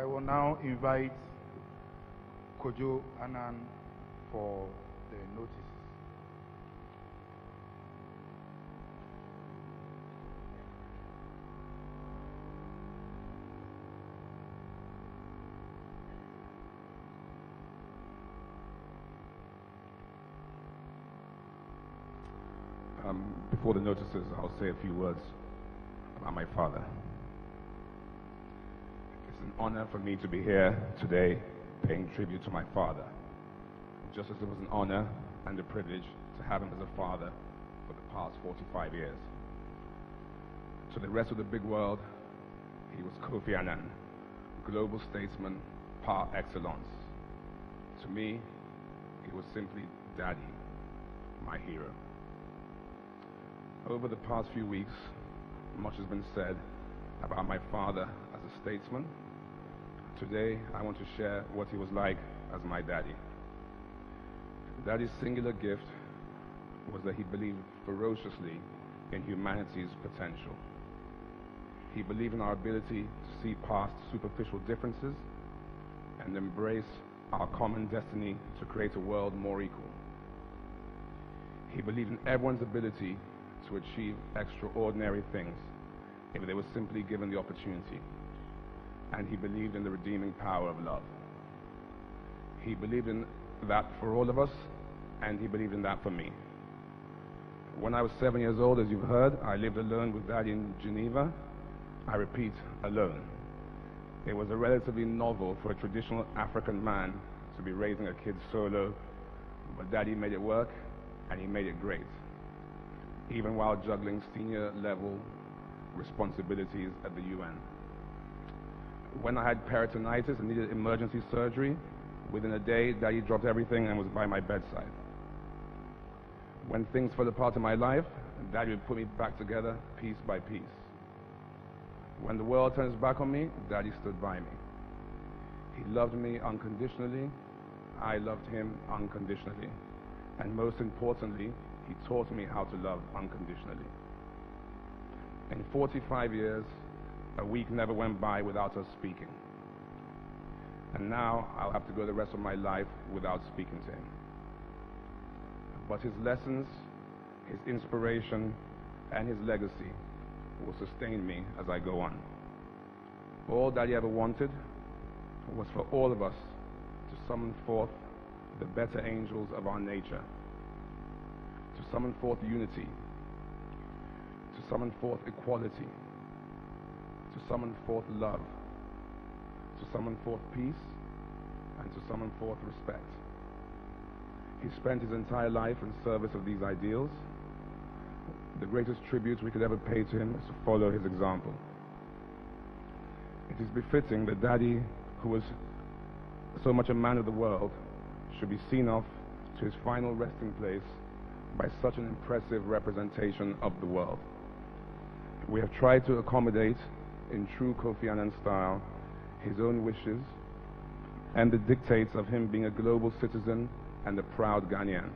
I will now invite Kojo Annan for the notices. Before the notices, I'll say a few words about my father. It's an honor for me to be here today paying tribute to my father, just as it was an honor and a privilege to have him as a father for the past 45 years. To the rest of the big world, he was Kofi Annan, global statesman par excellence. To me, he was simply Daddy, my hero. Over the past few weeks, much has been said about my father as a statesman. Today, I want to share what he was like as my daddy. Daddy's singular gift was that he believed ferociously in humanity's potential. He believed in our ability to see past superficial differences and embrace our common destiny to create a world more equal. He believed in everyone's ability to achieve extraordinary things if they were simply given the opportunity. And he believed in the redeeming power of love. He believed in that for all of us, and he believed in that for me. When I was 7 years old, as you've heard, I lived alone with Daddy in Geneva. I repeat, alone. It was a relatively novel for a traditional African man to be raising a kid solo, but Daddy made it work, and he made it great, even while juggling senior-level responsibilities at the UN. When I had peritonitis and needed emergency surgery, within a day, Daddy dropped everything and was by my bedside. When things fell apart in my life, Daddy would put me back together piece by piece. When the world turns back on me, Daddy stood by me. He loved me unconditionally. I loved him unconditionally. And most importantly, he taught me how to love unconditionally. In 45 years, a week never went by without us speaking. And now I'll have to go the rest of my life without speaking to him. But his lessons, his inspiration, and his legacy will sustain me as I go on. All Daddy ever wanted was for all of us to summon forth the better angels of our nature, to summon forth unity, to summon forth equality, to summon forth love, to summon forth peace, and to summon forth respect. He spent his entire life in service of these ideals. The greatest tribute we could ever pay to him is to follow his example. It is befitting that Daddy, who was so much a man of the world, should be seen off to his final resting place by such an impressive representation of the world. We have tried to accommodate, in true Kofi Annan style, his own wishes and the dictates of him being a global citizen and a proud Ghanaian.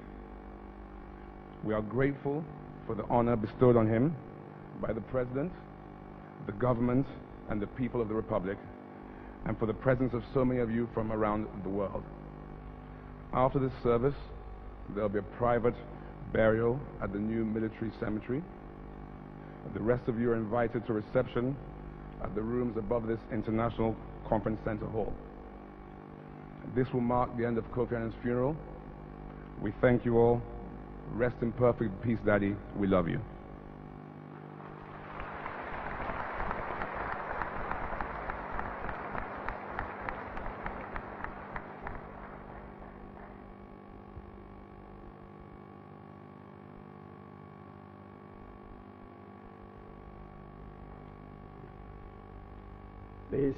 We are grateful for the honor bestowed on him by the President, the government, and the people of the Republic, and for the presence of so many of you from around the world. After this service, there will be a private burial at the new military cemetery. The rest of you are invited to reception at the rooms above this International Conference Center hall. This will mark the end of Kofi Annan's funeral. We thank you all. Rest in perfect peace, Daddy. We love you. Please.